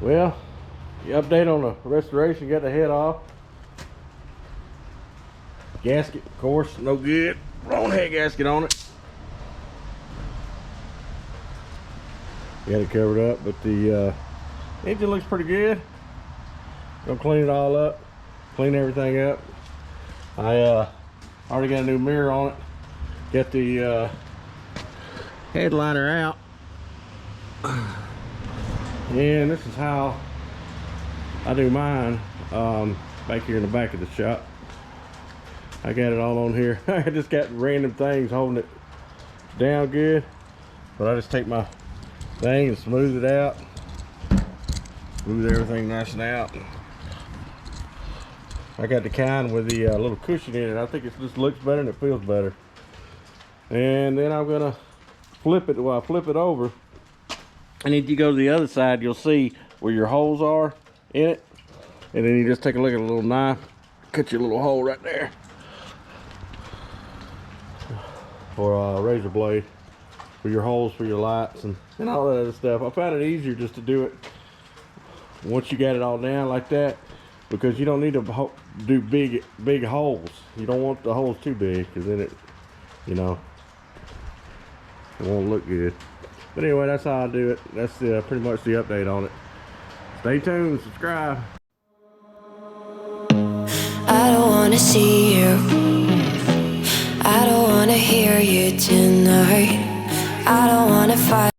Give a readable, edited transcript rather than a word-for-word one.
Well, the update on the restoration, got the head off. Gasket, of course, no good. Wrong head gasket on it. Got it covered up, but the engine looks pretty good. Gonna clean it all up, clean everything up. I already got a new mirror on it. Got the headliner out. And this is how I do mine, back here in the back of the shop. I got it all on here. I just got random things holding it down good, but I just take my thing and smooth it out, smooth everything nice and out. I got the kind with the little cushion in it. I think it just looks better and it feels better. And then I'm gonna flip it. Well, I flip it over, and if you go to the other side, you'll see where your holes are in it. And then you just take a look at a little knife, cut your little hole right there, or a razor blade for your holes for your lights and all that other stuff. I found it easier just to do it once you got it all down like that, because you don't need to do big holes. You don't want the holes too big, because then it, you know, it won't look good. But anyway, that's how I do it. That's pretty much the update on it. Stay tuned, subscribe. I don't wanna see you, I don't wanna hear you tonight, I don't wanna fight.